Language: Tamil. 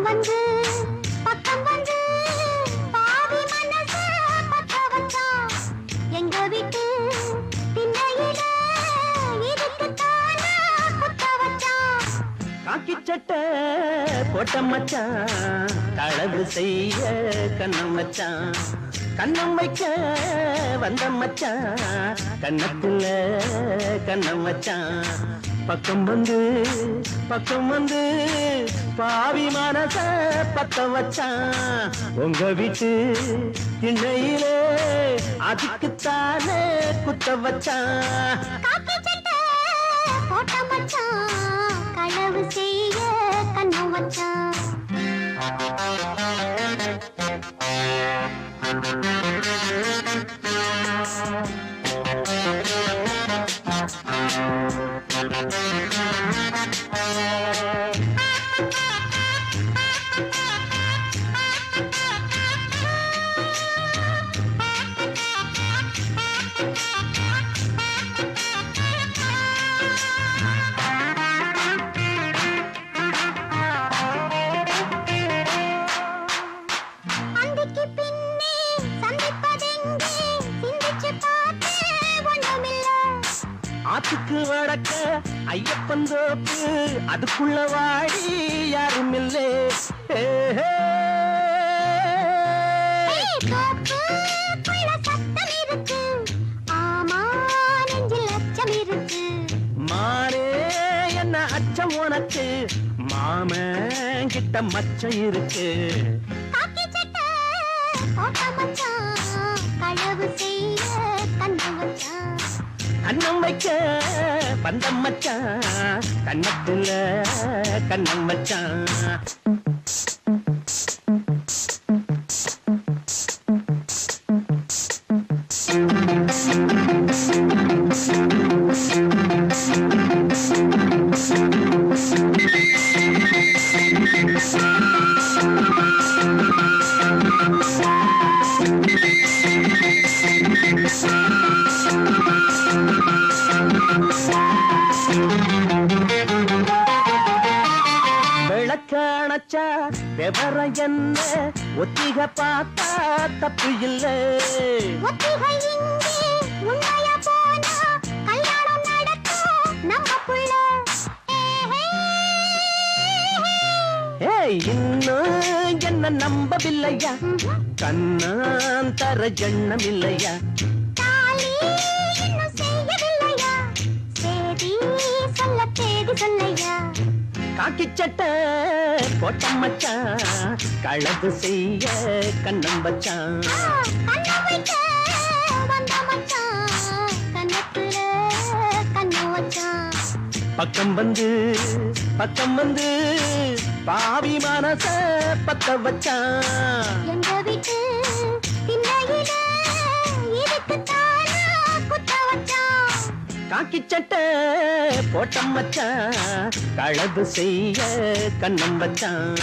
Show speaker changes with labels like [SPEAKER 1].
[SPEAKER 1] வந்து பக்கம் வந்து பாவி மனச பத்த வச்சான் எங்க வீட்டு திண்ணையில இதுக்குத்தானா குத்த வச்சான்
[SPEAKER 2] காக்கி சட்டை போட்ட மச்சான் களவு செய்ய கண்ணம் வச்சான் கண்ணம் வைக்க வந்த மச்சான் கண்ணத்துல கண்ணம் வச்சான் பக்கம் வந்து பாவி மனச பத்த வச்சான் உங்க வீட்டு திண்ணையிலே அதுக்குத்தானே குத்த வச்சான்
[SPEAKER 1] காக்கி சட்டை போட்ட மச்சான் களவு செய்ய கண்ணம் வச்சான்
[SPEAKER 2] ஆத்துக்கு வடக்க ஐயப்பன் தோப்பு அதுக்குள்ள வாடி யாரும் இல்லே மானே என்ன அச்சம் உனக்கு மாமன் கிட்ட மச்சம் இருக்கு கண்ணம் வைக்க பந்தம் மச்சான் கண்ணத்துல கண்ணம் வச்சான் விளக்காணச்சா விவர என்ன ஒத்திக பார்த்தா தப்பு இல்லை இன்னும் என்ன நம்பவில்லையா கண்ணான் தர எண்ணம் இல்லையா காக்கி சட்டை போட்ட மச்சான் களவு செய்ய கண்ணம் வச்சான் பக்கம் வந்து பாவி மனச பத்த வச்சான்
[SPEAKER 1] எங்க வீட்டு திண்ணையில இதுக்குத்தானா குத்த வச்சான்
[SPEAKER 2] காக்கி சட்டை போட்ட மச்சான் களவு செய்ய கண்ணம் வச்சான்